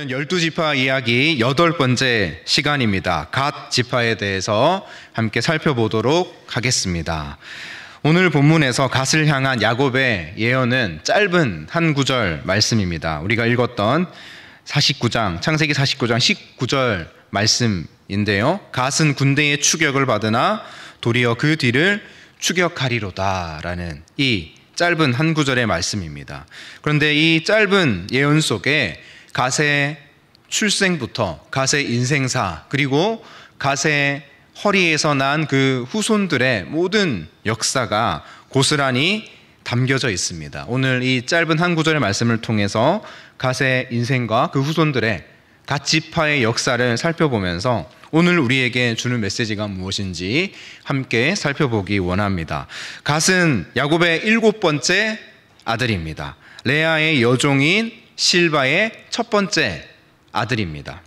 오늘은 12지파 이야기 8번째 시간입니다. 갓 지파에 대해서 함께 살펴보도록 하겠습니다. 오늘 본문에서 갓을 향한 야곱의 예언은 짧은 한 구절 말씀입니다. 우리가 읽었던 49장, 창세기 49장 19절 말씀인데요. 갓은 군대의 추격을 받으나 도리어 그 뒤를 추격하리로다 라는 이 짧은 한 구절의 말씀입니다. 그런데 이 짧은 예언 속에 갓의 출생부터 갓의 인생사, 그리고 갓의 허리에서 난 그 후손들의 모든 역사가 고스란히 담겨져 있습니다. 오늘 이 짧은 한 구절의 말씀을 통해서 갓의 인생과 그 후손들의 갓 지파의 역사를 살펴보면서 오늘 우리에게 주는 메시지가 무엇인지 함께 살펴보기 원합니다. 갓은 야곱의 7번째 아들입니다. 레아의 여종인 실바의 첫 번째 아들입니다.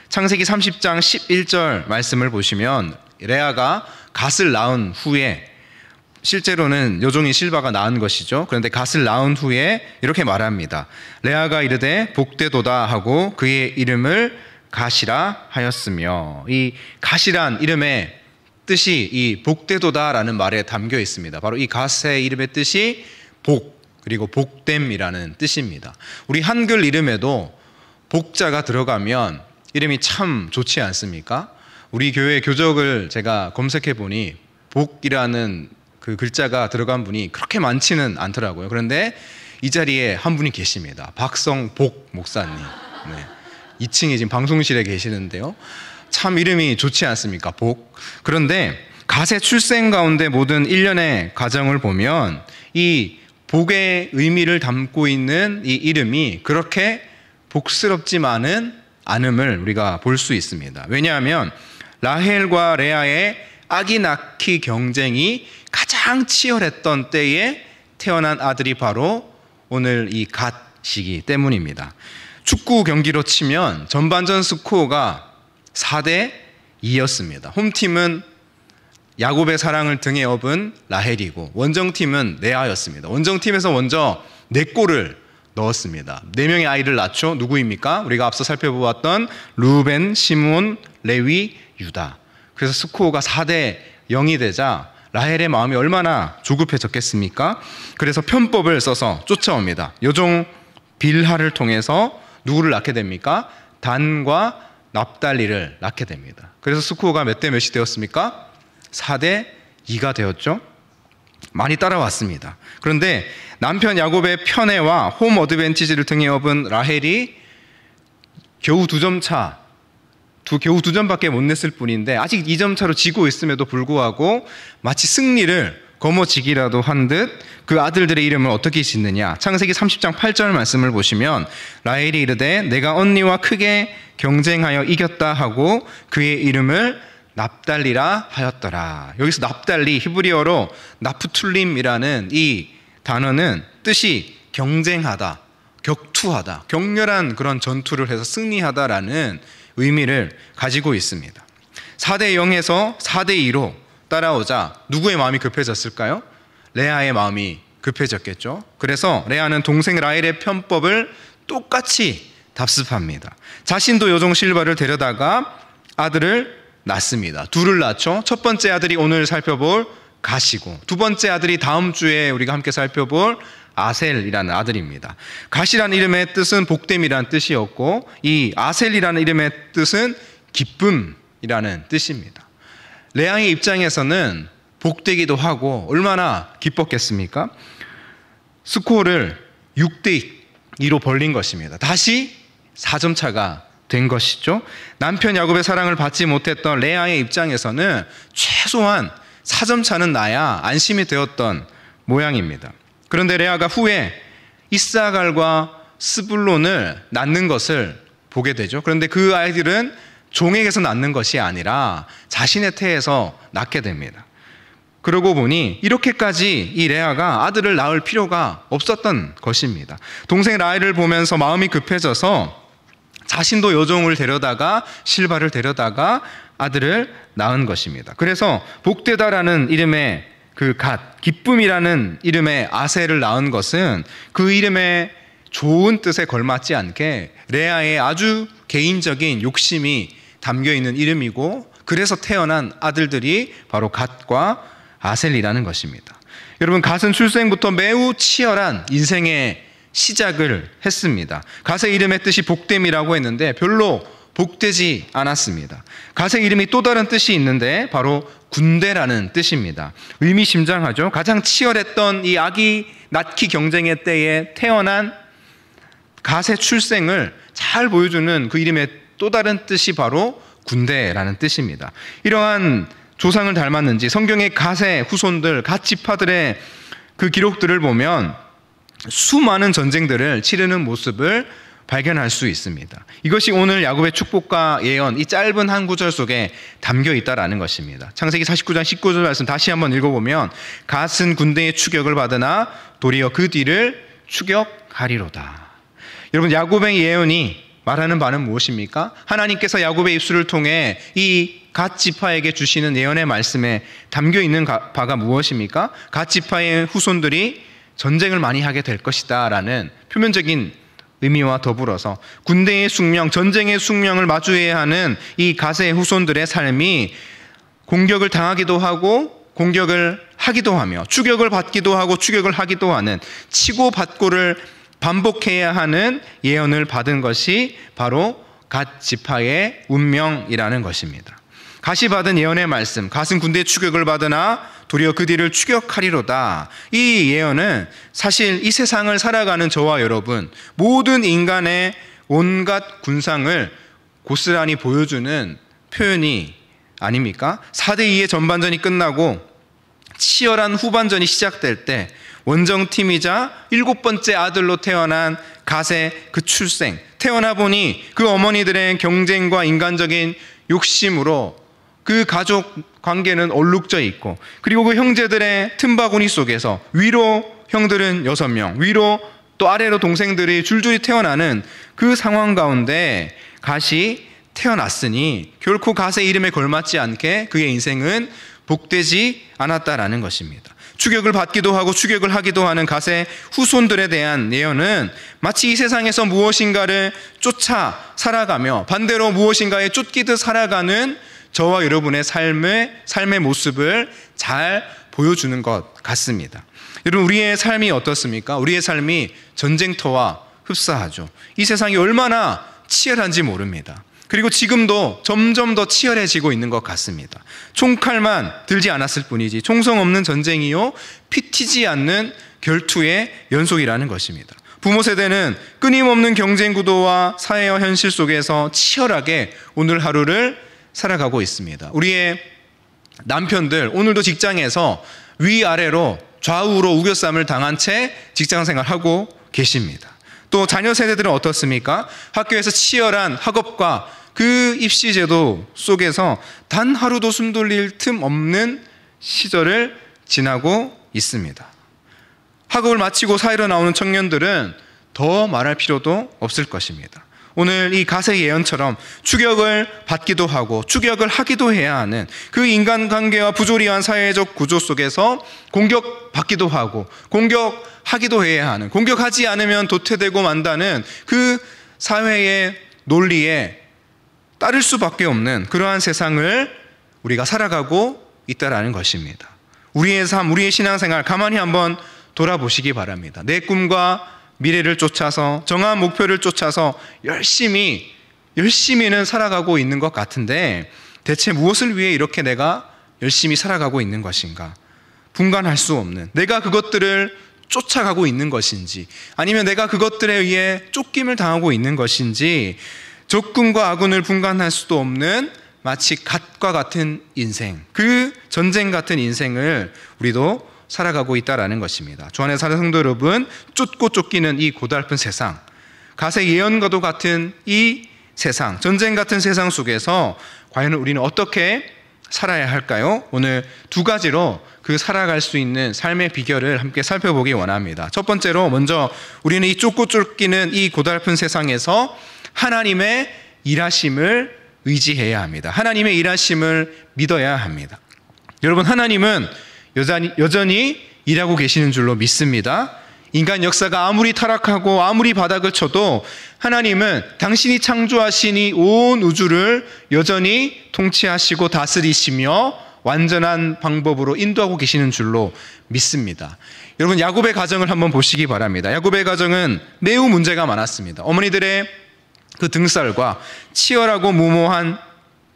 창세기 30장 11절 말씀을 보시면 레아가 갓을 낳은 후에, 실제로는 여종인 실바가 낳은 것이죠. 그런데 갓을 낳은 후에 이렇게 말합니다. 레아가 이르되 복되도다 하고 그의 이름을 갓이라 하였으며, 이 갓이란 이름의 뜻이 이 복되도다라는 말에 담겨 있습니다. 바로 이 갓의 이름의 뜻이 복, 그리고 복됨이라는 뜻입니다. 우리 한글 이름에도 복자가 들어가면 이름이 참 좋지 않습니까? 우리 교회 교적을 제가 검색해 보니 복이라는 그 글자가 들어간 분이 그렇게 많지는 않더라고요. 그런데 이 자리에 한 분이 계십니다. 박성복 목사님. 네. 2층에 지금 방송실에 계시는데요. 참 이름이 좋지 않습니까? 복. 그런데 갓의 출생 가운데 모든 일련의 과정을 보면 이 복의 의미를 담고 있는 이 이름이 그렇게 복스럽지만은 않음을 우리가 볼 수 있습니다. 왜냐하면 라헬과 레아의 아기 낳기 경쟁이 가장 치열했던 때에 태어난 아들이 바로 오늘 이 갓이기 때문입니다. 축구 경기로 치면 전반전 스코어가 4대2였습니다. 홈팀은 야곱의 사랑을 등에 업은 라헬이고 원정팀은 레아였습니다. 원정팀에서 먼저 4골을 넣었습니다. 4명의 아이를 낳죠. 누구입니까? 우리가 앞서 살펴보았던 루벤, 시므온, 레위, 유다. 그래서 스코어가 4대0이 되자 라헬의 마음이 얼마나 조급해졌겠습니까? 그래서 편법을 써서 쫓아옵니다. 여종 빌하를 통해서 누구를 낳게 됩니까? 단과 납달리를 낳게 됩니다. 그래서 스코어가 몇 대 몇이 되었습니까? 4대2가 되었죠. 많이 따라왔습니다. 그런데 남편 야곱의 편애와 홈 어드밴티지를 등에 업은 라헬이 겨우 2점 차, 겨우 2점밖에 못 냈을 뿐인데 아직 2점 차로 지고 있음에도 불구하고 마치 승리를 거머쥐기라도 한 듯 그 아들들의 이름을 어떻게 짓느냐. 창세기 30장 8절 말씀을 보시면 라헬이 이르되 내가 언니와 크게 경쟁하여 이겼다 하고 그의 이름을 납달리라 하였더라. 여기서 납달리, 히브리어로 나프툴림이라는 이 단어는 뜻이 경쟁하다, 격투하다, 격렬한 그런 전투를 해서 승리하다라는 의미를 가지고 있습니다. 4대0에서 4대2로 따라오자 누구의 마음이 급해졌을까요? 레아의 마음이 급해졌겠죠. 그래서 레아는 동생 라헬의 편법을 똑같이 답습합니다. 자신도 여종 실바를 데려다가 아들을 낳습니다. 둘을 낳죠. 첫 번째 아들이 오늘 살펴볼 갓이고, 두 번째 아들이 다음 주에 우리가 함께 살펴볼 아셀이라는 아들입니다. 갓이라는 이름의 뜻은 복됨이라는 뜻이었고, 이 아셀이라는 이름의 뜻은 기쁨이라는 뜻입니다. 레아의 입장에서는 복되기도 하고 얼마나 기뻤겠습니까? 스코어를 6대2로 벌린 것입니다. 다시 4점 차가 된 것이죠. 남편 야곱의 사랑을 받지 못했던 레아의 입장에서는 최소한 4점 차는 나야 안심이 되었던 모양입니다. 그런데 레아가 후에 이사갈과 스불론을 낳는 것을 보게 되죠. 그런데 그 아이들은 종에게서 낳는 것이 아니라 자신의 태에서 낳게 됩니다. 그러고 보니 이렇게까지 이 레아가 아들을 낳을 필요가 없었던 것입니다. 동생 라헬을 보면서 마음이 급해져서 자신도 여종을 데려다가 실바를 데려다가 아들을 낳은 것입니다. 그래서 복되다라는 이름의 그 갓, 기쁨이라는 이름의 아셀을 낳은 것은 그 이름의 좋은 뜻에 걸맞지 않게 레아의 아주 개인적인 욕심이 담겨 있는 이름이고, 그래서 태어난 아들들이 바로 갓과 아셀이라는 것입니다. 여러분, 갓은 출생부터 매우 치열한 인생의 시작을 했습니다. 갓의 이름의 뜻이 복됨이라고 했는데 별로 복되지 않았습니다. 갓의 이름이 또 다른 뜻이 있는데 바로 군대라는 뜻입니다. 의미심장하죠. 가장 치열했던 이 아기 낳기 경쟁의 때에 태어난 갓의 출생을 잘 보여주는 그 이름의 또 다른 뜻이 바로 군대라는 뜻입니다. 이러한 조상을 닮았는지 성경의 갓의 후손들, 갓 지파들의 그 기록들을 보면 수많은 전쟁들을 치르는 모습을 발견할 수 있습니다. 이것이 오늘 야곱의 축복과 예언, 이 짧은 한 구절 속에 담겨 있다라는 것입니다. 창세기 49장 19절 말씀 다시 한번 읽어보면, 갓은 군대의 추격을 받으나 도리어 그 뒤를 추격하리로다. 여러분, 야곱의 예언이 말하는 바는 무엇입니까? 하나님께서 야곱의 입술을 통해 이 갓 지파에게 주시는 예언의 말씀에 담겨 있는 바가 무엇입니까? 갓 지파의 후손들이 전쟁을 많이 하게 될 것이다 라는 표면적인 의미와 더불어서 군대의 숙명, 전쟁의 숙명을 마주해야 하는 이 갓의 후손들의 삶이 공격을 당하기도 하고 공격을 하기도 하며, 추격을 받기도 하고 추격을 하기도 하는, 치고 받고를 반복해야 하는 예언을 받은 것이 바로 갓 지파의 운명이라는 것입니다. 갓이 받은 예언의 말씀, 갓은 군대의 추격을 받으나 도리어 그 뒤를 추격하리로다. 이 예언은 사실 이 세상을 살아가는 저와 여러분, 모든 인간의 온갖 군상을 고스란히 보여주는 표현이 아닙니까? 4대2의 전반전이 끝나고 치열한 후반전이 시작될 때 원정팀이자 7번째 아들로 태어난 갓의 그 출생, 태어나 보니 그 어머니들의 경쟁과 인간적인 욕심으로 그 가족 관계는 얼룩져 있고, 그리고 그 형제들의 틈바구니 속에서 위로 형들은 6명, 위로 또 아래로 동생들이 줄줄이 태어나는 그 상황 가운데 갓이 태어났으니 결코 갓의 이름에 걸맞지 않게 그의 인생은 복되지 않았다라는 것입니다. 추격을 받기도 하고 추격을 하기도 하는 갓의 후손들에 대한 예언은 마치 이 세상에서 무엇인가를 쫓아 살아가며 반대로 무엇인가에 쫓기듯 살아가는 저와 여러분의 삶의 모습을 잘 보여주는 것 같습니다. 여러분, 우리의 삶이 어떻습니까? 우리의 삶이 전쟁터와 흡사하죠. 이 세상이 얼마나 치열한지 모릅니다. 그리고 지금도 점점 더 치열해지고 있는 것 같습니다. 총칼만 들지 않았을 뿐이지 총성 없는 전쟁이요 피 튀지 않는 결투의 연속이라는 것입니다. 부모 세대는 끊임없는 경쟁 구도와 사회와 현실 속에서 치열하게 오늘 하루를 살아가고 있습니다. 우리의 남편들 오늘도 직장에서 위아래로 좌우로 우겨쌈을 당한 채 직장생활하고 계십니다. 또 자녀 세대들은 어떻습니까? 학교에서 치열한 학업과 그 입시제도 속에서 단 하루도 숨 돌릴 틈 없는 시절을 지나고 있습니다. 학업을 마치고 사회로 나오는 청년들은 더 말할 필요도 없을 것입니다. 오늘 이 갓의 예언처럼 추격을 받기도 하고 추격을 하기도 해야 하는 그 인간관계와 부조리한 사회적 구조 속에서 공격받기도 하고 공격하기도 해야 하는, 공격하지 않으면 도태되고 만다는 그 사회의 논리에 따를 수밖에 없는 그러한 세상을 우리가 살아가고 있다는 것입니다. 우리의 삶, 우리의 신앙생활 가만히 한번 돌아보시기 바랍니다. 내 꿈과 미래를 쫓아서 정한 목표를 쫓아서 열심히는 살아가고 있는 것 같은데 대체 무엇을 위해 이렇게 내가 열심히 살아가고 있는 것인가? 분간할 수 없는, 내가 그것들을 쫓아가고 있는 것인지 아니면 내가 그것들에 의해 쫓김을 당하고 있는 것인지 적군과 아군을 분간할 수도 없는 마치 갓과 같은 인생, 그 전쟁 같은 인생을 우리도 살아가고 있다라는 것입니다. 주 안에 사는 성도 여러분, 쫓고 쫓기는 이 고달픈 세상, 갓의 예언과도 같은 이 세상, 전쟁 같은 세상 속에서 과연 우리는 어떻게 살아야 할까요? 오늘 두 가지로 그 살아갈 수 있는 삶의 비결을 함께 살펴보기 원합니다. 첫 번째로 먼저 우리는 이 쫓고 쫓기는 이 고달픈 세상에서 하나님의 일하심을 의지해야 합니다. 하나님의 일하심을 믿어야 합니다. 여러분, 하나님은 여전히 일하고 계시는 줄로 믿습니다. 인간 역사가 아무리 타락하고 아무리 바닥을 쳐도 하나님은 당신이 창조하신 이 온 우주를 여전히 통치하시고 다스리시며 완전한 방법으로 인도하고 계시는 줄로 믿습니다. 여러분, 야곱의 가정을 한번 보시기 바랍니다. 야곱의 가정은 매우 문제가 많았습니다. 어머니들의 그 등살과 치열하고 무모한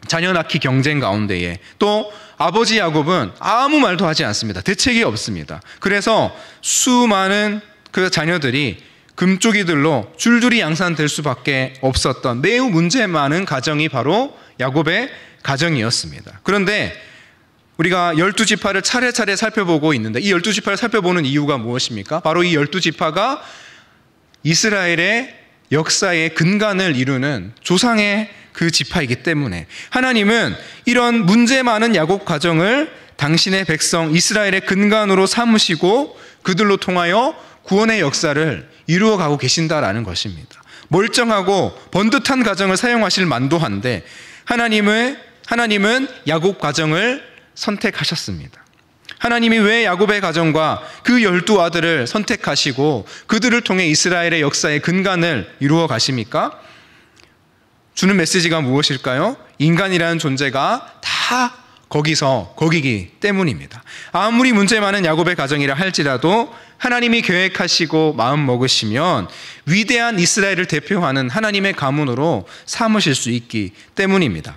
자녀 낳기 경쟁 가운데에 또 아버지 야곱은 아무 말도 하지 않습니다. 대책이 없습니다. 그래서 수많은 그 자녀들이 금쪽이들로 줄줄이 양산될 수밖에 없었던 매우 문제 많은 가정이 바로 야곱의 가정이었습니다. 그런데 우리가 12지파를 차례차례 살펴보고 있는데 이 12지파를 살펴보는 이유가 무엇입니까? 바로 이 12지파가 이스라엘의 역사의 근간을 이루는 조상의 그 지파이기 때문에 하나님은 이런 문제 많은 야곱 가정을 당신의 백성 이스라엘의 근간으로 삼으시고 그들로 통하여 구원의 역사를 이루어가고 계신다라는 것입니다. 멀쩡하고 번듯한 가정을 사용하실 만도 한데 하나님은 야곱 가정을 선택하셨습니다. 하나님이 왜 야곱의 가정과 그 12아들을 선택하시고 그들을 통해 이스라엘의 역사의 근간을 이루어 가십니까? 주는 메시지가 무엇일까요? 인간이라는 존재가 다 거기기 때문입니다. 아무리 문제 많은 야곱의 가정이라 할지라도 하나님이 계획하시고 마음 먹으시면 위대한 이스라엘을 대표하는 하나님의 가문으로 삼으실 수 있기 때문입니다.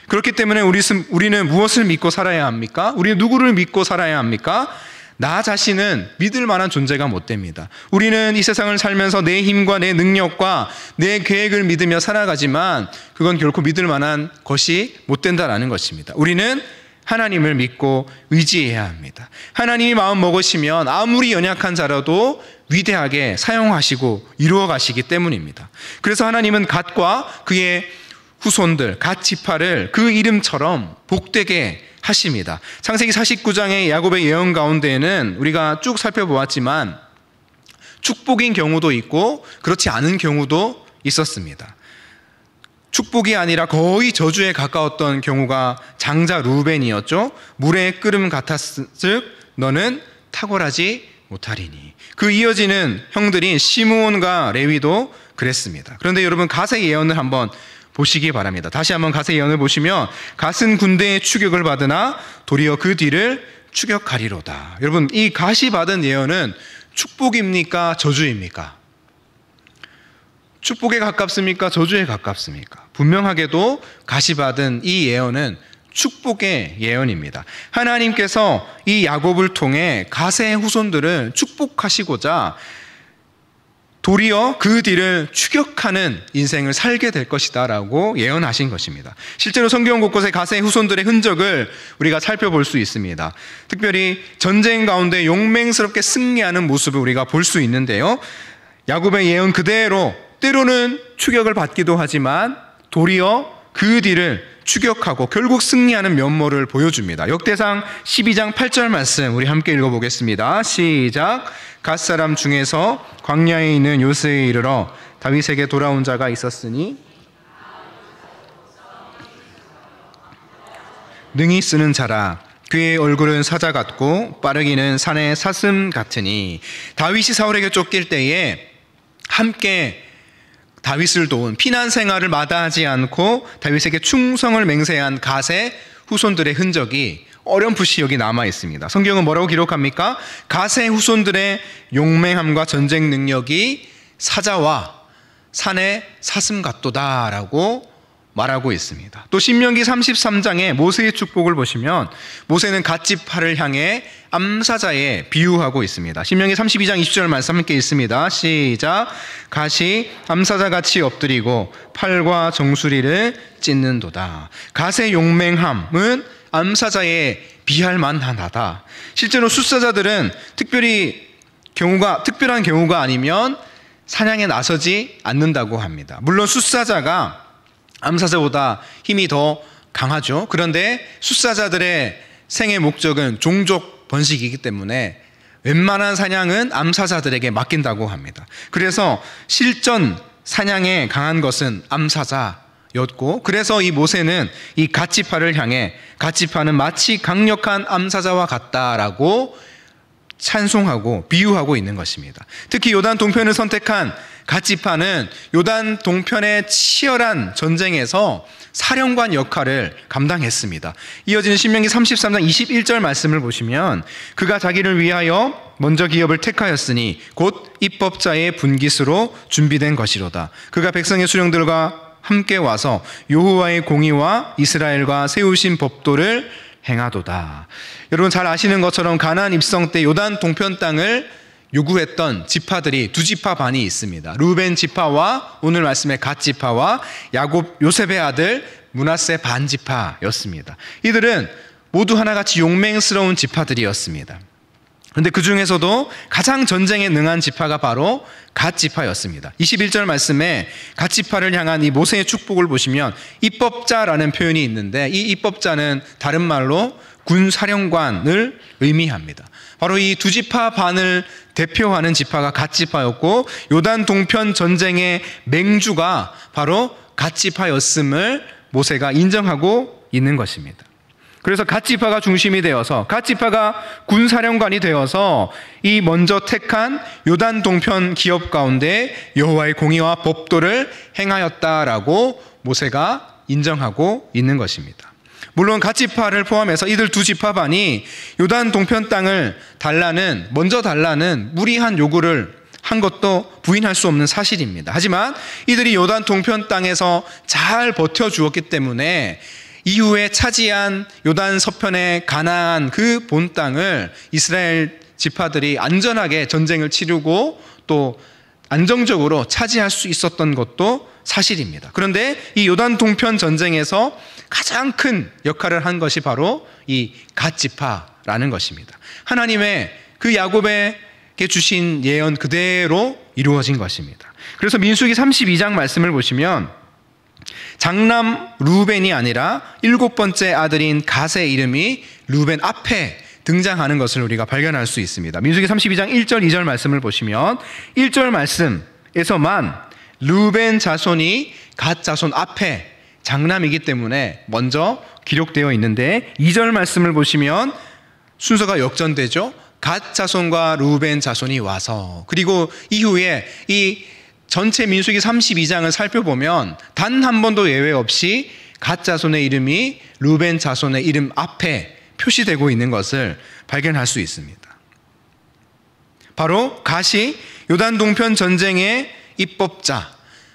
그렇기 때문에 우리는 무엇을 믿고 살아야 합니까? 우리는 누구를 믿고 살아야 합니까? 나 자신은 믿을 만한 존재가 못 됩니다. 우리는 이 세상을 살면서 내 힘과 내 능력과 내 계획을 믿으며 살아가지만 그건 결코 믿을 만한 것이 못 된다는 것입니다. 우리는 하나님을 믿고 의지해야 합니다. 하나님이 마음 먹으시면 아무리 연약한 자라도 위대하게 사용하시고 이루어 가시기 때문입니다. 그래서 하나님은 갓과 그의 후손들, 갓 지파를 그 이름처럼 복되게 하십니다. 창세기 49장의 야곱의 예언 가운데에는 우리가 쭉 살펴보았지만 축복인 경우도 있고 그렇지 않은 경우도 있었습니다. 축복이 아니라 거의 저주에 가까웠던 경우가 장자 루벤이었죠. 물의 끓음 같았즉 너는 탁월하지 못하리니. 그 이어지는 형들인 시므온과 레위도 그랬습니다. 그런데 여러분, 갓의 예언을 한번 보시기 바랍니다. 다시 한번 갓의 예언을 보시면 갓은 군대의 추격을 받으나 도리어 그 뒤를 추격하리로다. 여러분, 이 갓이 받은 예언은 축복입니까? 저주입니까? 축복에 가깝습니까? 저주에 가깝습니까? 분명하게도 갓이 받은 이 예언은 축복의 예언입니다. 하나님께서 이 야곱을 통해 갓의 후손들을 축복하시고자 도리어 그 뒤를 추격하는 인생을 살게 될 것이다 라고 예언하신 것입니다. 실제로 성경 곳곳에 갓의 후손들의 흔적을 우리가 살펴볼 수 있습니다. 특별히 전쟁 가운데 용맹스럽게 승리하는 모습을 우리가 볼 수 있는데요, 야곱의 예언 그대로 때로는 추격을 받기도 하지만 도리어 그 뒤를 추격하고 결국 승리하는 면모를 보여줍니다. 역대상 12장 8절 말씀 우리 함께 읽어보겠습니다. 시작. 갓사람 중에서 광야에 있는 요새에 이르러 다윗에게 돌아온 자가 있었으니 능히 쓰는 자라. 그의 얼굴은 사자 같고 빠르기는 산의 사슴 같으니. 다윗이 사울에게 쫓길 때에 함께 다윗을 도운 피난 생활을 마다하지 않고 다윗에게 충성을 맹세한 갓의 후손들의 흔적이 어렴풋이 여기 남아 있습니다. 성경은 뭐라고 기록합니까? 갓의 후손들의 용맹함과 전쟁 능력이 사자와 산의 사슴 같도다라고 말하고 있습니다. 또 신명기 33장에 모세의 축복을 보시면 모세는 갓지파를 향해 암사자에 비유하고 있습니다. 신명기 32장 20절 말씀 함께 있습니다. 시작. 갓이 암사자같이 엎드리고 팔과 정수리를 찢는도다. 갓의 용맹함은 암사자에 비할 만하다. 실제로 숫사자들은 특별한 경우가 아니면 사냥에 나서지 않는다고 합니다. 물론 숫사자가 암사자보다 힘이 더 강하죠. 그런데 숫사자들의 생의 목적은 종족 번식이기 때문에 웬만한 사냥은 암사자들에게 맡긴다고 합니다. 그래서 실전 사냥에 강한 것은 암사자였고, 그래서 이 모세는 이 갓지파를 향해 갓지파는 마치 강력한 암사자와 같다라고 찬송하고 비유하고 있는 것입니다. 특히 요단 동편을 선택한 갓 지파는 요단 동편의 치열한 전쟁에서 사령관 역할을 감당했습니다. 이어지는 신명기 33장 21절 말씀을 보시면 그가 자기를 위하여 먼저 기업을 택하였으니 곧 입법자의 분깃으로 준비된 것이로다. 그가 백성의 수령들과 함께 와서 여호와의 공의와 이스라엘과 세우신 법도를 행하도다. 여러분 잘 아시는 것처럼 가나안 입성 때 요단 동편 땅을 요구했던 지파들이 두 지파 반이 있습니다. 루벤 지파와 오늘 말씀의 갓 지파와 야곱 요셉의 아들 므낫세 반 지파였습니다. 이들은 모두 하나같이 용맹스러운 지파들이었습니다. 그런데 그 중에서도 가장 전쟁에 능한 지파가 바로 갓 지파였습니다. 21절 말씀에 갓 지파를 향한 이 모세의 축복을 보시면 입법자라는 표현이 있는데 이 입법자는 다른 말로 군사령관을 의미합니다. 바로 이 두 지파 반을 대표하는 지파가 갓 지파였고 요단 동편 전쟁의 맹주가 바로 갓 지파였음을 모세가 인정하고 있는 것입니다. 그래서 갓 지파가 중심이 되어서 갓 지파가 군사령관이 되어서 이 먼저 택한 요단 동편 기업 가운데 여호와의 공의와 법도를 행하였다라고 모세가 인정하고 있는 것입니다. 물론 갓 지파를 포함해서 이들 두 지파 반이 요단 동편 땅을 먼저 달라는 무리한 요구를 한 것도 부인할 수 없는 사실입니다. 하지만 이들이 요단 동편 땅에서 잘 버텨주었기 때문에 이후에 차지한 요단 서편의 가나안 그 본 땅을 이스라엘 지파들이 안전하게 전쟁을 치르고 또 안정적으로 차지할 수 있었던 것도 사실입니다. 그런데 이 요단 동편 전쟁에서 가장 큰 역할을 한 것이 바로 이 갓 지파라는 것입니다. 하나님의 그 야곱에게 주신 예언 그대로 이루어진 것입니다. 그래서 민수기 32장 말씀을 보시면 장남 루벤이 아니라 7번째 아들인 갓의 이름이 루벤 앞에 등장하는 것을 우리가 발견할 수 있습니다. 민수기 32장 1절 2절 말씀을 보시면 1절 말씀에서만 루벤 자손이 갓 자손 앞에 장남이기 때문에 먼저 기록되어 있는데 2절 말씀을 보시면 순서가 역전되죠. 갓 자손과 루벤 자손이 와서 그리고 이후에 이 전체 민수기 32장을 살펴보면 단 한 번도 예외 없이 갓 자손의 이름이 루벤 자손의 이름 앞에 표시되고 있는 것을 발견할 수 있습니다. 바로 갓이 요단 동편 전쟁의 입법자,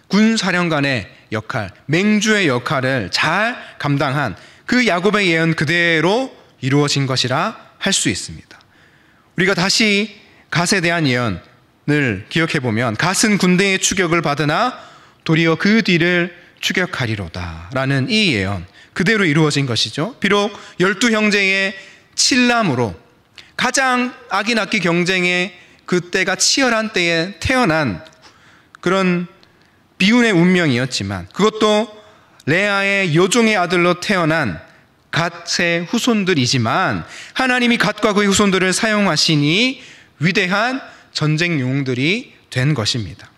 군사령관의 역할, 맹주의 역할을 잘 감당한 그 야곱의 예언 그대로 이루어진 것이라 할 수 있습니다. 우리가 다시 갓에 대한 예언을 기억해 보면 갓은 군대의 추격을 받으나 도리어 그 뒤를 추격하리로다 라는 이 예언 그대로 이루어진 것이죠. 비록 12형제의 칠남으로 가장 아기낙기 경쟁의 그때가 치열한 때에 태어난 그런 비운의 운명이었지만 그것도 레아의 여종의 아들로 태어난 갓의 후손들이지만 하나님이 갓과 그의 후손들을 사용하시니 위대한 전쟁 용들이 된 것입니다.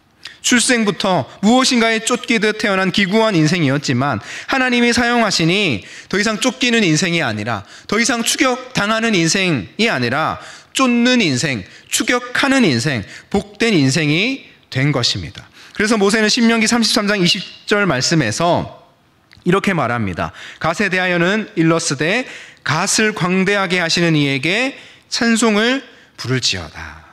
출생부터 무엇인가에 쫓기듯 태어난 기구한 인생이었지만 하나님이 사용하시니 더 이상 쫓기는 인생이 아니라 더 이상 추격당하는 인생이 아니라 쫓는 인생, 추격하는 인생, 복된 인생이 된 것입니다. 그래서 모세는 신명기 33장 20절 말씀에서 이렇게 말합니다. 갓에 대하여는 일러스되 갓을 광대하게 하시는 이에게 찬송을 부를지어다.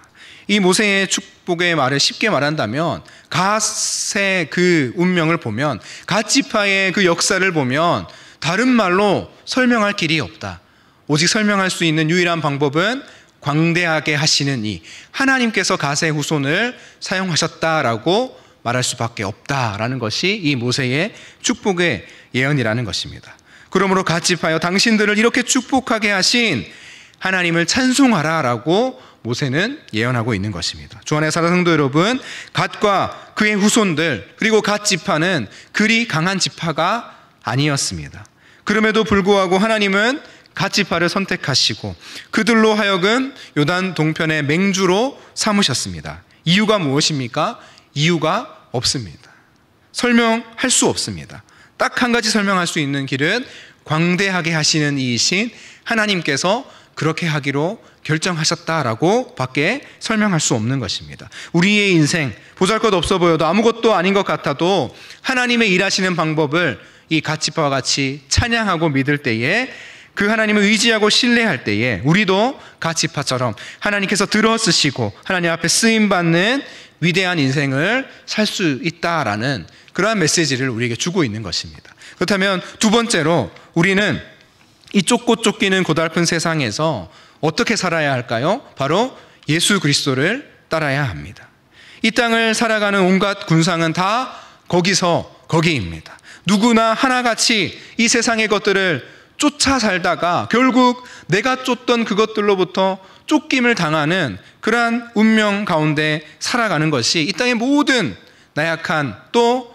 이 모세의 축복의 말을 쉽게 말한다면 갓의 그 운명을 보면 갓 지파의 그 역사를 보면 다른 말로 설명할 길이 없다. 오직 설명할 수 있는 유일한 방법은 광대하게 하시는 이 하나님께서 갓의 후손을 사용하셨다라고 말할 수밖에 없다라는 것이 이 모세의 축복의 예언이라는 것입니다. 그러므로 갓 지파여 당신들을 이렇게 축복하게 하신 하나님을 찬송하라라고 모세는 예언하고 있는 것입니다. 주 안에 사는 성도 여러분, 갓과 그의 후손들 그리고 갓 지파는 그리 강한 지파가 아니었습니다. 그럼에도 불구하고 하나님은 갓 지파를 선택하시고 그들로 하여금 요단 동편의 맹주로 삼으셨습니다. 이유가 무엇입니까? 이유가 없습니다. 설명할 수 없습니다. 딱 한 가지 설명할 수 있는 길은 광대하게 하시는 이이신 하나님께서 그렇게 하기로 결정하셨다라고 밖에 설명할 수 없는 것입니다. 우리의 인생 보잘것없어 보여도 아무것도 아닌 것 같아도 하나님의 일하시는 방법을 이 갓지파와 같이 찬양하고 믿을 때에, 그 하나님을 의지하고 신뢰할 때에 우리도 갓지파처럼 하나님께서 들어쓰시고 하나님 앞에 쓰임받는 위대한 인생을 살 수 있다라는 그러한 메시지를 우리에게 주고 있는 것입니다. 그렇다면 두 번째로 우리는 이 쫓고 쫓기는 고달픈 세상에서 어떻게 살아야 할까요? 바로 예수 그리스도를 따라야 합니다. 이 땅을 살아가는 온갖 군상은 다 거기입니다. 누구나 하나같이 이 세상의 것들을 쫓아 살다가 결국 내가 쫓던 그것들로부터 쫓김을 당하는 그러한 운명 가운데 살아가는 것이 이 땅의 모든 나약한 또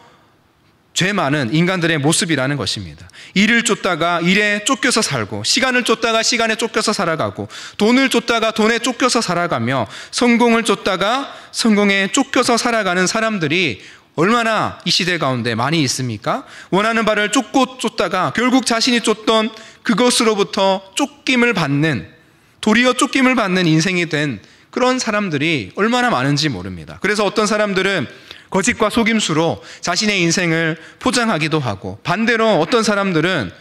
죄 많은 인간들의 모습이라는 것입니다. 일을 쫓다가 일에 쫓겨서 살고, 시간을 쫓다가 시간에 쫓겨서 살아가고, 돈을 쫓다가 돈에 쫓겨서 살아가며, 성공을 쫓다가 성공에 쫓겨서 살아가는 사람들이 얼마나 이 시대 가운데 많이 있습니까? 원하는 바를 쫓다가 결국 자신이 쫓던 그것으로부터 쫓김을 받는, 도리어 쫓김을 받는 인생이 된 그런 사람들이 얼마나 많은지 모릅니다. 그래서 어떤 사람들은 거짓과 속임수로 자신의 인생을 포장하기도 하고, 반대로 어떤 사람들은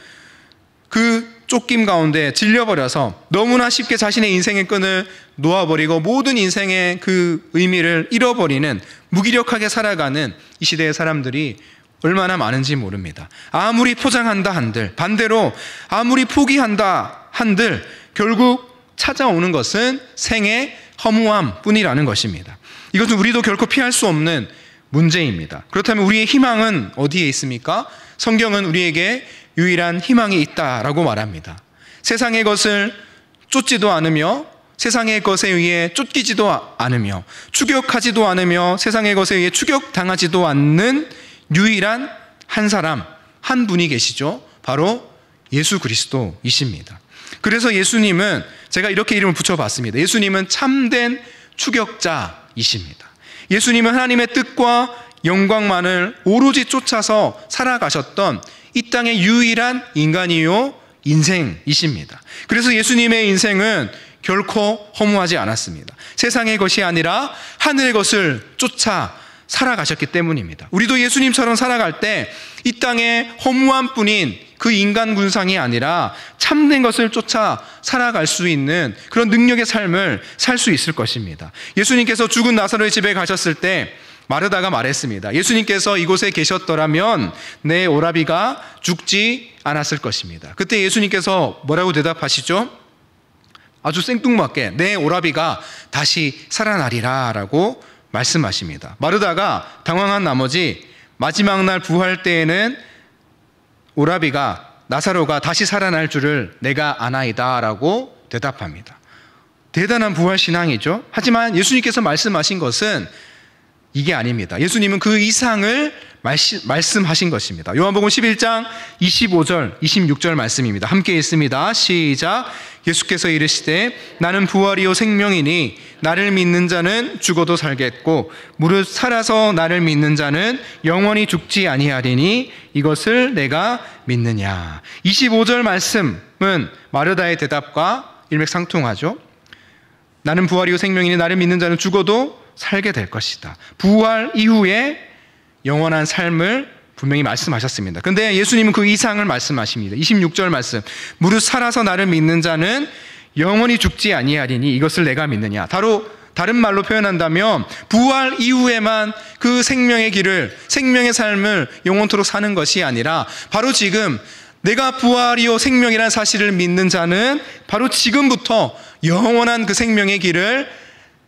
그 쫓김 가운데 질려버려서 너무나 쉽게 자신의 인생의 끈을 놓아버리고 모든 인생의 그 의미를 잃어버리는, 무기력하게 살아가는 이 시대의 사람들이 얼마나 많은지 모릅니다. 아무리 포장한다 한들, 반대로 아무리 포기한다 한들 결국 찾아오는 것은 생의 허무함 뿐이라는 것입니다. 이것은 우리도 결코 피할 수 없는 문제입니다. 그렇다면 우리의 희망은 어디에 있습니까? 성경은 우리에게 유일한 희망이 있다라고 말합니다. 세상의 것을 쫓지도 않으며, 세상의 것에 의해 쫓기지도 않으며, 추격하지도 않으며, 세상의 것에 의해 추격당하지도 않는 유일한 한 사람, 한 분이 계시죠. 바로 예수 그리스도이십니다. 그래서 예수님은, 제가 이렇게 이름을 붙여봤습니다. 예수님은 참된 추격자이십니다. 예수님은 하나님의 뜻과 영광만을 오로지 쫓아서 살아가셨던 이 땅의 유일한 인간이요 인생이십니다. 그래서 예수님의 인생은 결코 허무하지 않았습니다. 세상의 것이 아니라 하늘의 것을 쫓아 살아가셨기 때문입니다. 우리도 예수님처럼 살아갈 때 이 땅의 허무한 뿐인 그 인간 군상이 아니라 참된 것을 쫓아 살아갈 수 있는 그런 능력의 삶을 살 수 있을 것입니다. 예수님께서 죽은 나사로의 집에 가셨을 때 마르다가 말했습니다. 예수님께서 이곳에 계셨더라면 내 오라비가 죽지 않았을 것입니다. 그때 예수님께서 뭐라고 대답하시죠? 아주 생뚱맞게 내 오라비가 다시 살아나리라 라고 말씀하십니다. 마르다가 당황한 나머지 마지막 날 부활 때에는 오라비가, 나사로가 다시 살아날 줄을 내가 아나이다 라고 대답합니다. 대단한 부활신앙이죠. 하지만 예수님께서 말씀하신 것은 이게 아닙니다. 예수님은 그 이상을 말씀하신 것입니다. 요한복음 11장 25절 26절 말씀입니다. 함께 읽습니다. 시작. 예수께서 이르시되 나는 부활이요 생명이니 나를 믿는 자는 죽어도 살겠고 무릇 살아서 나를 믿는 자는 영원히 죽지 아니하리니 이것을 내가 믿느냐. 25절 말씀은 마르다의 대답과 일맥상통하죠. 나는 부활이요 생명이니 나를 믿는 자는 죽어도 살게 될 것이다. 부활 이후에 영원한 삶을 분명히 말씀하셨습니다. 근데 예수님은 그 이상을 말씀하십니다. 26절 말씀. 무릇 살아서 나를 믿는 자는 영원히 죽지 아니하리니 이것을 내가 믿느냐. 다른 말로 표현한다면 부활 이후에만 그 생명의 길을, 생명의 삶을 영원토록 사는 것이 아니라 바로 지금 내가 부활이요 생명이라는 사실을 믿는 자는 바로 지금부터 영원한 그 생명의 길을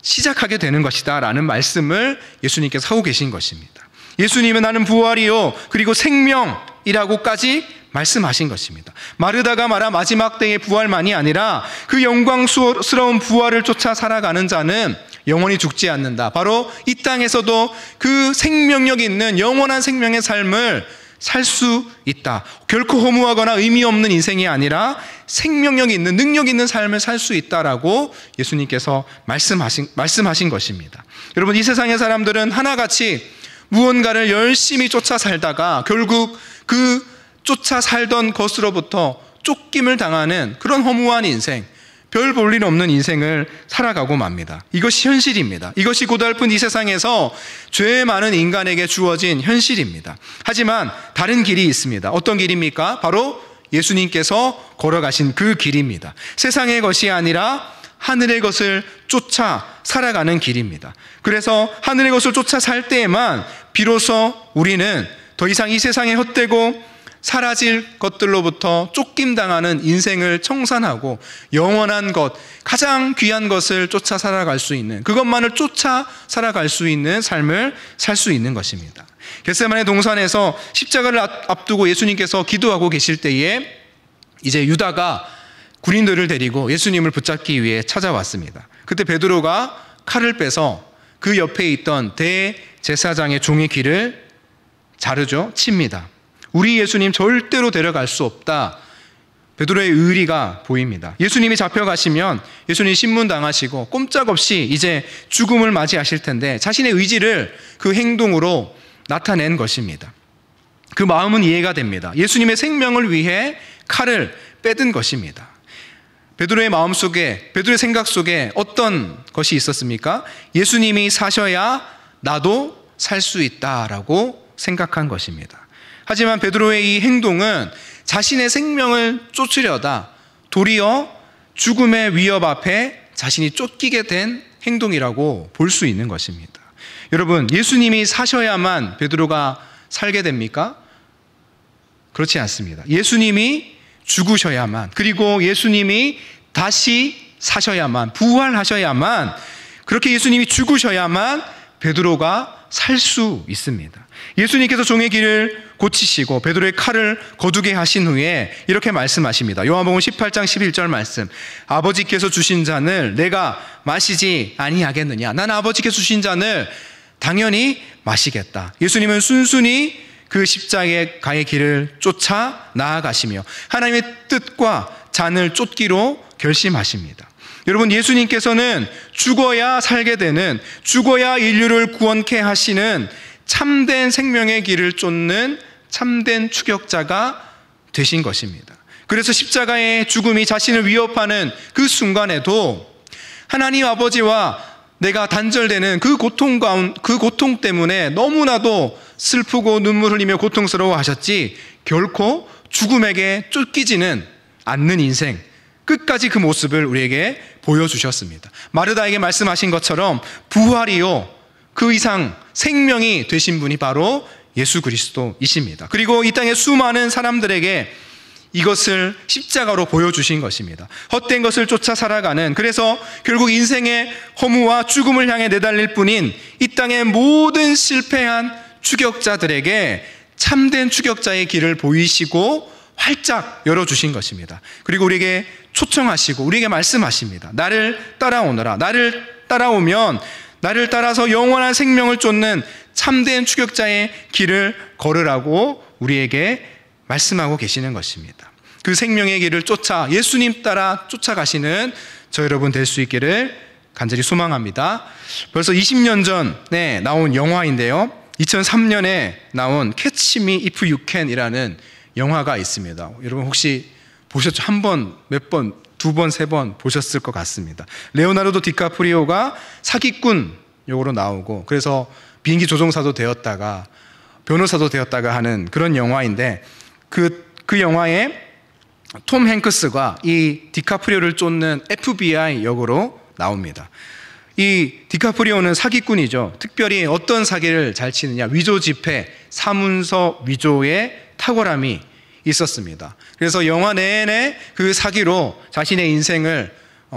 시작하게 되는 것이다 라는 말씀을 예수님께서 하고 계신 것입니다. 예수님은 나는 부활이요 그리고 생명이라고까지 말씀하신 것입니다. 마르다가 말한 마지막 때의 부활만이 아니라 그 영광스러운 부활을 쫓아 살아가는 자는 영원히 죽지 않는다. 바로 이 땅에서도 그 생명력 있는 영원한 생명의 삶을 살 수 있다. 결코 허무하거나 의미 없는 인생이 아니라 생명력 있는, 능력 있는 삶을 살 수 있다라고 예수님께서 말씀하신 것입니다. 여러분, 이 세상의 사람들은 하나같이 무언가를 열심히 쫓아 살다가 결국 그 쫓아 살던 것으로부터 쫓김을 당하는 그런 허무한 인생, 별 볼 일 없는 인생을 살아가고 맙니다. 이것이 현실입니다. 이것이 고달픈 이 세상에서 죄 많은 인간에게 주어진 현실입니다. 하지만 다른 길이 있습니다. 어떤 길입니까? 바로 예수님께서 걸어가신 그 길입니다. 세상의 것이 아니라 하늘의 것을 쫓아 살아가는 길입니다. 그래서 하늘의 것을 쫓아 살 때에만 비로소 우리는 더 이상 이 세상에 헛되고 사라질 것들로부터 쫓김당하는 인생을 청산하고 영원한 것, 가장 귀한 것을 쫓아 살아갈 수 있는, 그것만을 쫓아 살아갈 수 있는 삶을 살 수 있는 것입니다. 겟세마네 동산에서 십자가를 앞두고 예수님께서 기도하고 계실 때에 이제 유다가 군인들을 데리고 예수님을 붙잡기 위해 찾아왔습니다. 그때 베드로가 칼을 빼서 그 옆에 있던 대제사장의 종의 귀를 자르죠. 칩니다. 우리 예수님 절대로 데려갈 수 없다. 베드로의 의리가 보입니다. 예수님이 잡혀가시면 예수님 신문당하시고 꼼짝없이 이제 죽음을 맞이하실 텐데 자신의 의지를 그 행동으로 나타낸 것입니다. 그 마음은 이해가 됩니다. 예수님의 생명을 위해 칼을 빼든 것입니다. 베드로의 마음 속에, 베드로의 생각 속에 어떤 것이 있었습니까? 예수님이 사셔야 나도 살 수 있다라고 생각한 것입니다. 하지만 베드로의 이 행동은 자신의 생명을 쫓으려다 도리어 죽음의 위협 앞에 자신이 쫓기게 된 행동이라고 볼 수 있는 것입니다. 여러분, 예수님이 사셔야만 베드로가 살게 됩니까? 그렇지 않습니다. 예수님이 죽으셔야만, 그리고 예수님이 다시 사셔야만, 부활하셔야만, 그렇게 예수님이 죽으셔야만 베드로가 살 수 있습니다. 예수님께서 종의 길을 고치시고 베드로의 칼을 거두게 하신 후에 이렇게 말씀하십니다. 요한복음 18장 11절 말씀. 아버지께서 주신 잔을 내가 마시지 아니하겠느냐? 난 아버지께서 주신 잔을 당연히 마시겠다. 예수님은 순순히 그 십자가의 길을 쫓아 나아가시며 하나님의 뜻과 잔을 쫓기로 결심하십니다. 여러분, 예수님께서는 죽어야 살게 되는, 죽어야 인류를 구원케 하시는 참된 생명의 길을 쫓는 참된 추격자가 되신 것입니다. 그래서 십자가의 죽음이 자신을 위협하는 그 순간에도 하나님 아버지와 내가 단절되는 그 고통 때문에 너무나도 슬프고 눈물 흘리며 고통스러워 하셨지 결코 죽음에게 쫓기지는 않는 인생, 끝까지 그 모습을 우리에게 보여주셨습니다. 마르다에게 말씀하신 것처럼 부활이요, 그 이상 생명이 되신 분이 바로 예수 그리스도이십니다. 그리고 이 땅의 수많은 사람들에게 이것을 십자가로 보여주신 것입니다. 헛된 것을 쫓아 살아가는, 그래서 결국 인생의 허무와 죽음을 향해 내달릴 뿐인 이 땅의 모든 실패한 추격자들에게 참된 추격자의 길을 보이시고 활짝 열어주신 것입니다. 그리고 우리에게 초청하시고 우리에게 말씀하십니다. 나를 따라오너라. 나를 따라오면 나를 따라서 영원한 생명을 쫓는 참된 추격자의 길을 걸으라고 우리에게 말씀하고 계시는 것입니다. 그 생명의 길을 쫓아 예수님 따라 쫓아가시는 저 여러분 될 수 있기를 간절히 소망합니다. 벌써 20년 전에 나온 영화인데요, 2003년에 나온 Catch Me If You Can 이라는 영화가 있습니다. 여러분 혹시 보셨죠? 한 번, 몇 번, 두 번, 세 번 보셨을 것 같습니다. 레오나르도 디카프리오가 사기꾼 역으로 나오고, 그래서 비행기 조종사도 되었다가 변호사도 되었다가 하는 그런 영화인데, 그 영화에 톰 행크스가 이 디카프리오를 쫓는 FBI 역으로 나옵니다. 이 디카프리오는 사기꾼이죠. 특별히 어떤 사기를 잘 치느냐, 위조 지폐, 사문서 위조의 탁월함이 있었습니다. 그래서 영화 내내 그 사기로 자신의 인생을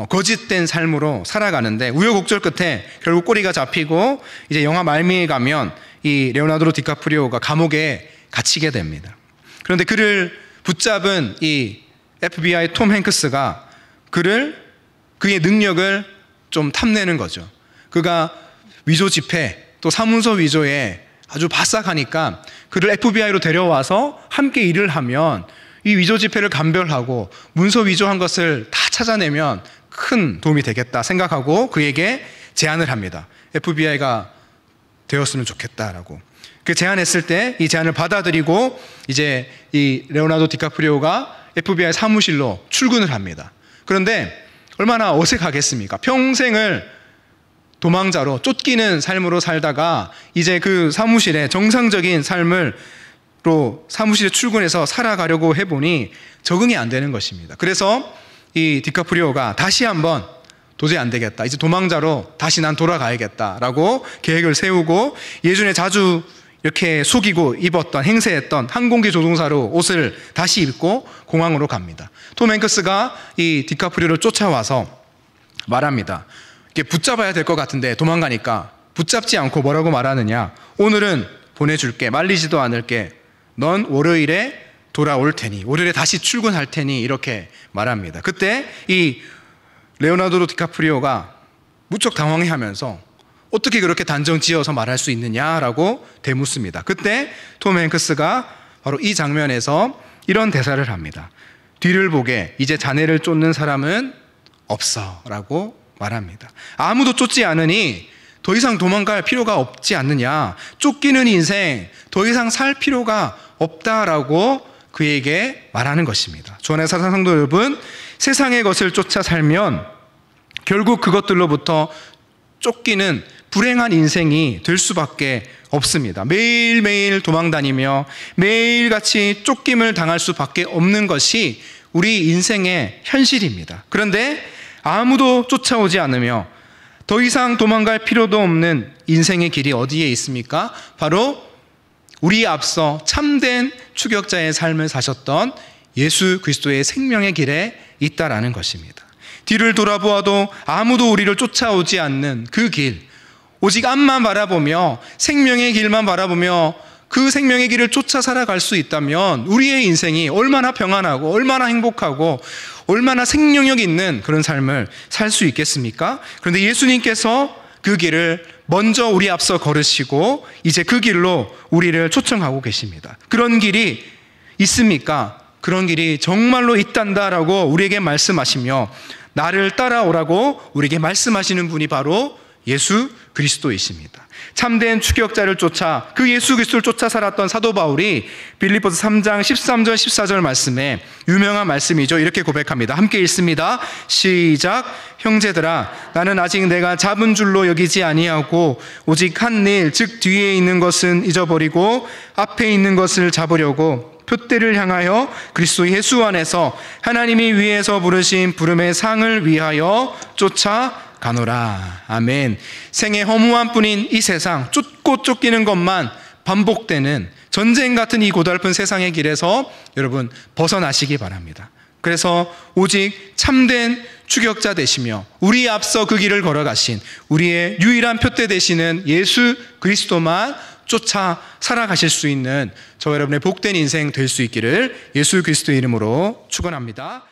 거짓된 삶으로 살아가는데 우여곡절 끝에 결국 꼬리가 잡히고 이제 영화 말미에 가면 이 레오나르도 디카프리오가 감옥에 갇히게 됩니다. 그런데 그를 붙잡은 이 FBI 톰 행크스가 그의 능력을 좀 탐내는 거죠. 그가 위조 지폐 또 사문서 위조에 아주 바싹하니까 그를 FBI로 데려와서 함께 일을 하면 이 위조 지폐를 감별하고 문서 위조한 것을 다 찾아내면 큰 도움이 되겠다 생각하고 그에게 제안을 합니다. FBI가 되었으면 좋겠다라고. 그 제안했을 때 이 제안을 받아들이고 이제 이 레오나르도 디카프리오가 FBI 사무실로 출근을 합니다. 그런데 얼마나 어색하겠습니까? 평생을 도망자로 쫓기는 삶으로 살다가 이제 그 사무실에 정상적인 삶으로 사무실에 출근해서 살아가려고 해보니 적응이 안 되는 것입니다. 그래서 이 디카프리오가 다시 한번 도저히 안 되겠다, 이제 도망자로 다시 난 돌아가야겠다라고 계획을 세우고 예전에 자주 이렇게 속이고 입었던, 행세했던 항공기 조종사로 옷을 다시 입고 공항으로 갑니다. 톰 행크스가 이 디카프리오를 쫓아와서 말합니다. 이게 붙잡아야 될 것 같은데 도망가니까 붙잡지 않고 뭐라고 말하느냐, 오늘은 보내줄게, 말리지도 않을게, 넌 월요일에 돌아올 테니, 월요일에 다시 출근할 테니, 이렇게 말합니다. 그때 이 레오나르도 디카프리오가 무척 당황해하면서 어떻게 그렇게 단정 지어서 말할 수 있느냐라고 되묻습니다. 그때 톰 행크스가 바로 이 장면에서 이런 대사를 합니다. 뒤를 보게, 이제 자네를 쫓는 사람은 없어 라고 말합니다. 아무도 쫓지 않으니 더 이상 도망갈 필요가 없지 않느냐, 쫓기는 인생 더 이상 살 필요가 없다라고 그에게 말하는 것입니다. 주 안의 사랑 성도 여러분, 세상의 것을 쫓아 살면 결국 그것들로부터 쫓기는 불행한 인생이 될 수밖에 없습니다. 매일매일 도망다니며 매일같이 쫓김을 당할 수밖에 없는 것이 우리 인생의 현실입니다. 그런데 아무도 쫓아오지 않으며 더 이상 도망갈 필요도 없는 인생의 길이 어디에 있습니까? 바로 우리 앞서 참된 추격자의 삶을 사셨던 예수 그리스도의 생명의 길에 있다라는 것입니다. 뒤를 돌아보아도 아무도 우리를 쫓아오지 않는 그 길, 오직 앞만 바라보며 생명의 길만 바라보며 그 생명의 길을 쫓아 살아갈 수 있다면 우리의 인생이 얼마나 평안하고 얼마나 행복하고 얼마나 생명력 있는 그런 삶을 살 수 있겠습니까? 그런데 예수님께서 그 길을 먼저 우리 앞서 걸으시고 이제 그 길로 우리를 초청하고 계십니다. 그런 길이 있습니까? 그런 길이 정말로 있단다라고 우리에게 말씀하시며 나를 따라오라고 우리에게 말씀하시는 분이 바로 예수 그리스도이십니다. 참된 추격자를 쫓아, 그 예수 그리스도를 쫓아 살았던 사도 바울이 빌립보서 3장 13절 14절 말씀에 유명한 말씀이죠. 이렇게 고백합니다. 함께 읽습니다. 시작. 형제들아, 나는 아직 내가 잡은 줄로 여기지 아니하고 오직 한 일, 즉 뒤에 있는 것은 잊어버리고 앞에 있는 것을 잡으려고 표대를 향하여 그리스도 예수 안에서 하나님이 위에서 부르신 부름의 상을 위하여 쫓아가노라. 아멘. 생의 허무한 뿐인 이 세상, 쫓고 쫓기는 것만 반복되는 전쟁 같은 이 고달픈 세상의 길에서 여러분 벗어나시기 바랍니다. 그래서 오직 참된 추격자 되시며 우리 앞서 그 길을 걸어가신 우리의 유일한 표대 되시는 예수 그리스도만 쫓아 살아가실 수 있는 저 여러분의 복된 인생 될 수 있기를 예수 그리스도의 이름으로 축원합니다.